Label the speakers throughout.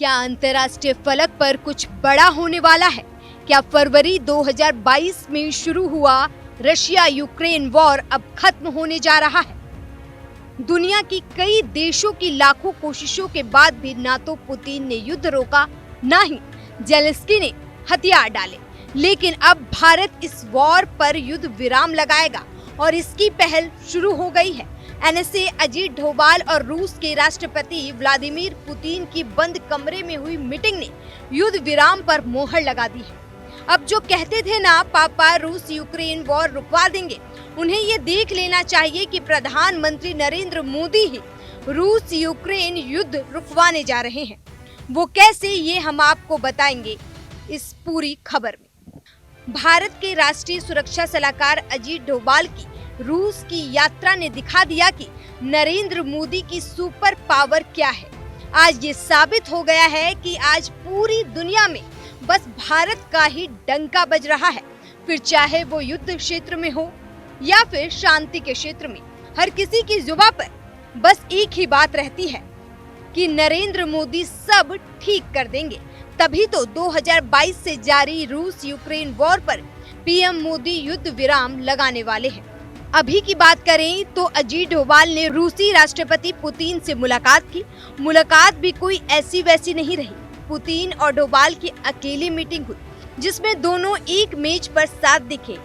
Speaker 1: क्या अंतर्राष्ट्रीय फलक पर कुछ बड़ा होने वाला है? क्या फरवरी 2022 में शुरू हुआ रशिया यूक्रेन वॉर अब खत्म होने जा रहा है? दुनिया की कई देशों की लाखों कोशिशों के बाद भी ना तो पुतिन ने युद्ध रोका, ना ही ज़ेलेंस्की ने हथियार डाले। लेकिन अब भारत इस वॉर पर युद्ध विराम लगाएगा और इसकी पहल शुरू हो गई है। एनएसए अजीत डोभाल और रूस के राष्ट्रपति व्लादिमीर पुतिन की बंद कमरे में हुई मीटिंग ने युद्ध विराम पर मोहर लगा दी है। अब जो कहते थे ना पापा रूस यूक्रेन वॉर रुकवा देंगे, उन्हें ये देख लेना चाहिए कि प्रधानमंत्री नरेंद्र मोदी ही रूस यूक्रेन युद्ध रुकवाने जा रहे हैं। वो कैसे, ये हम आपको बताएंगे इस पूरी खबर में। भारत के राष्ट्रीय सुरक्षा सलाहकार अजीत डोभाल की रूस की यात्रा ने दिखा दिया कि नरेंद्र मोदी की सुपर पावर क्या है। आज ये साबित हो गया है कि आज पूरी दुनिया में बस भारत का ही डंका बज रहा है, फिर चाहे वो युद्ध क्षेत्र में हो या फिर शांति के क्षेत्र में। हर किसी की जुबान पर बस एक ही बात रहती है कि नरेंद्र मोदी सब ठीक कर देंगे। तभी तो 2022 से जारी रूस यूक्रेन वॉर पर पीएम मोदी युद्ध विराम लगाने वाले हैं। अभी की बात करें तो अजीत डोभाल ने रूसी राष्ट्रपति पुतिन से मुलाकात की। मुलाकात भी कोई ऐसी वैसी नहीं रही। पुतिन और डोभाल की अकेली मीटिंग हुई, जिसमें दोनों एक मेज पर साथ दिखे।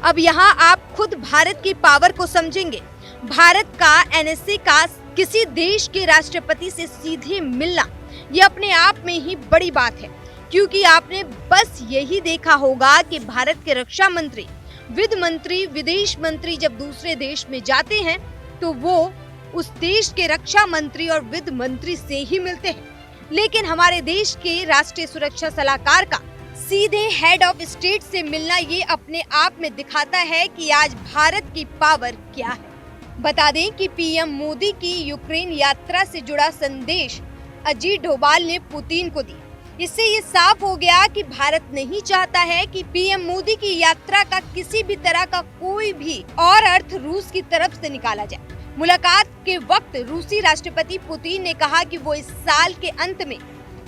Speaker 1: अब यहाँ आप खुद भारत की पावर को समझेंगे। भारत का एनएसए का किसी देश के राष्ट्रपति से सीधे मिलना ये अपने आप में ही बड़ी बात है, क्योंकि आपने बस यही देखा होगा कि भारत के रक्षा मंत्री, वित्त मंत्री, विदेश मंत्री जब दूसरे देश में जाते हैं तो वो उस देश के रक्षा मंत्री और वित्त मंत्री से ही मिलते हैं। लेकिन हमारे देश के राष्ट्रीय सुरक्षा सलाहकार का सीधे हेड ऑफ स्टेट से मिलना ये अपने आप में दिखाता है कि आज भारत की पावर क्या है। बता दें कि पीएम मोदी की यूक्रेन यात्रा से जुड़ा संदेश अजीत डोभाल ने पुतिन को दिया। इससे ये साफ हो गया कि भारत नहीं चाहता है कि पीएम मोदी की यात्रा का किसी भी तरह का कोई भी और अर्थ रूस की तरफ से निकाला जाए। मुलाकात के वक्त रूसी राष्ट्रपति पुतिन ने कहा कि वो इस साल के अंत में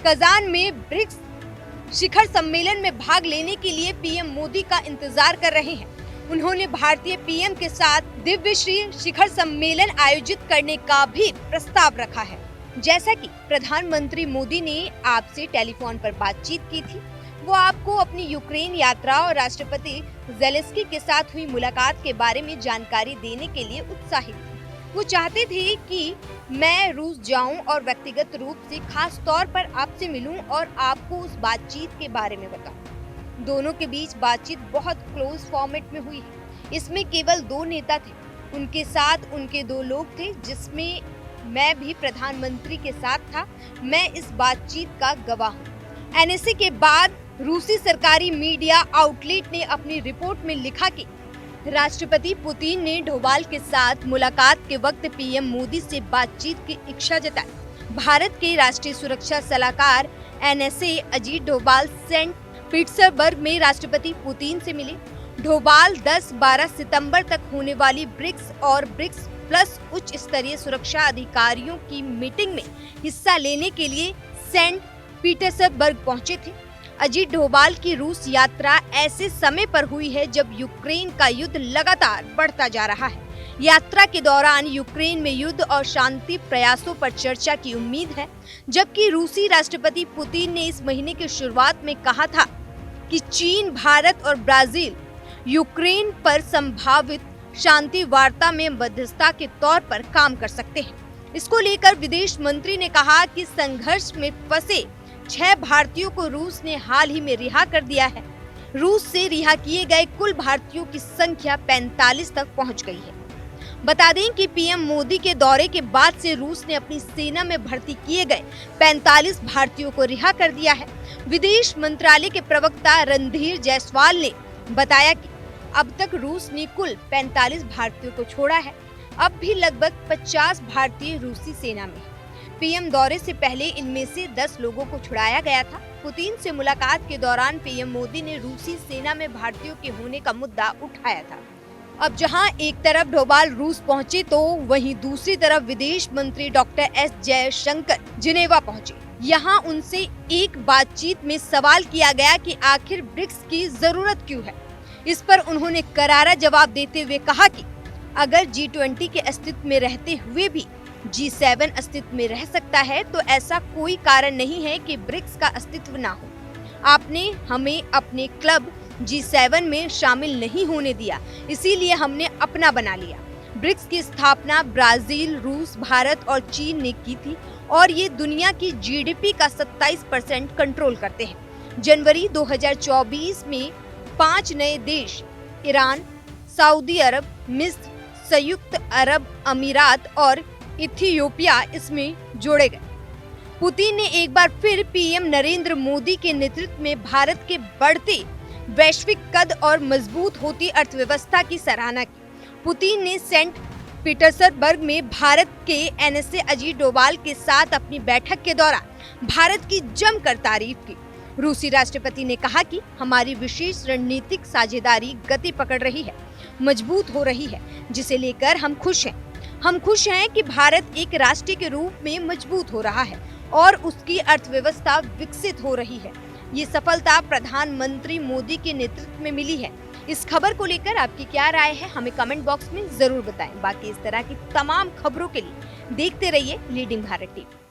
Speaker 1: कजान में ब्रिक्स शिखर सम्मेलन में भाग लेने के लिए पीएम मोदी का इंतजार कर रहे हैं। उन्होंने भारतीय पीएम के साथ दिव्य श्री शिखर सम्मेलन आयोजित करने का भी प्रस्ताव रखा है। जैसा कि प्रधानमंत्री मोदी ने आपसे टेलीफोन पर बातचीत की थी, वो आपको अपनी यूक्रेन यात्रा और राष्ट्रपति ज़ेलेंस्की के साथ हुई मुलाकात के बारे में जानकारी देने के लिए उत्साहित थे। वो चाहते थे कि मैं रूस जाऊं और व्यक्तिगत रूप से खास तौर पर आपसे मिलूं और आपको उस बातचीत के बारे में बताऊं। दोनों के बीच बातचीत बहुत क्लोज फॉर्मेट में हुई है। इसमें केवल दो नेता थे, उनके साथ उनके दो लोग थे, जिसमें मैं भी प्रधानमंत्री के साथ था। मैं इस बातचीत का गवाह हूँ। एनएसए के बाद रूसी सरकारी मीडिया आउटलेट ने अपनी रिपोर्ट में लिखा कि राष्ट्रपति पुतिन ने डोभाल के साथ मुलाकात के वक्त पीएम मोदी से बातचीत की इच्छा जताई। भारत के राष्ट्रीय सुरक्षा सलाहकार NSA Ajit Doval Saint Petersburg में राष्ट्रपति पुतिन से मिले। डोभाल 10-12 सितंबर तक होने वाली ब्रिक्स और ब्रिक्स प्लस उच्च स्तरीय सुरक्षा अधिकारियों की मीटिंग में हिस्सा लेने के लिए सेंट पीटर्सबर्ग पहुंचे थे। अजीत डोभाल की रूस यात्रा ऐसे समय पर हुई है जब यूक्रेन का युद्ध लगातार बढ़ता जा रहा है। यात्रा के दौरान यूक्रेन में युद्ध और शांति प्रयासों पर चर्चा की उम्मीद है, जबकि रूसी राष्ट्रपति पुतिन ने इस महीने की शुरुआत में कहा था कि चीन, भारत और ब्राजील यूक्रेन पर संभावित शांति वार्ता में मध्यस्थता के तौर पर काम कर सकते हैं। इसको लेकर विदेश मंत्री ने कहा कि संघर्ष में फंसे 6 भारतीयों को रूस ने हाल ही में रिहा कर दिया है। रूस से रिहा किए गए कुल भारतीयों की संख्या 45 तक पहुंच गई है। बता दें कि पीएम मोदी के दौरे के बाद से रूस ने अपनी सेना में भर्ती किए गए 45 भारतीयों को रिहा कर दिया है। विदेश मंत्रालय के प्रवक्ता रणधीर जायसवाल ने बताया कि अब तक रूस ने कुल 45 भारतीयों को छोड़ा है। अब भी लगभग 50 भारतीय रूसी सेना में हैं। पीएम दौरे से पहले इनमें से 10 लोगों को छुड़ाया गया था। पुतिन से मुलाकात के दौरान पीएम मोदी ने रूसी सेना में भारतीयों के होने का मुद्दा उठाया था। अब जहां एक तरफ डोभाल रूस पहुंचे तो वहीं दूसरी तरफ विदेश मंत्री डॉक्टर एस जयशंकर जिनेवा पहुंचे। यहाँ उनसे एक बातचीत में सवाल किया गया कि आखिर ब्रिक्स की जरूरत क्यों है। इस पर उन्होंने करारा जवाब देते हुए कहा कि अगर G20 के अस्तित्व में रहते हुए भी G7 अस्तित्व में रह सकता है तो ऐसा कोई कारण नहीं है कि ब्रिक्स का अस्तित्व ना हो। आपने हमें अपने क्लब G7 में शामिल नहीं होने दिया, इसीलिए हमने अपना बना लिया। ब्रिक्स की स्थापना ब्राजील, रूस, भारत और चीन ने की थी और ये दुनिया की GDP का 27% कंट्रोल करते हैं। जनवरी 2024 में 5 नए देश ईरान, सऊदी अरब, मिस्र, संयुक्त अरब अमीरात और इथियोपिया इसमें जोड़े गए। पुतिन ने एक बार फिर पीएम नरेंद्र मोदी के नेतृत्व में भारत के बढ़ते वैश्विक कद और मजबूत होती अर्थव्यवस्था की सराहना की। पुतिन ने सेंट पीटर्सबर्ग में भारत के NSA अजीत डोभाल के साथ अपनी बैठक के दौरान भारत की जमकर तारीफ की। रूसी राष्ट्रपति ने कहा कि हमारी विशेष रणनीतिक साझेदारी गति पकड़ रही है, मजबूत हो रही है, जिसे लेकर हम खुश हैं। हम खुश हैं कि भारत एक राष्ट्र के रूप में मजबूत हो रहा है और उसकी अर्थव्यवस्था विकसित हो रही है। ये सफलता प्रधानमंत्री मोदी के नेतृत्व में मिली है। इस खबर को लेकर आपकी क्या राय है, हमें कमेंट बॉक्स में जरूर बताएं। बाकी इस तरह की तमाम खबरों के लिए देखते रहिए लीडिंग भारत टीवी।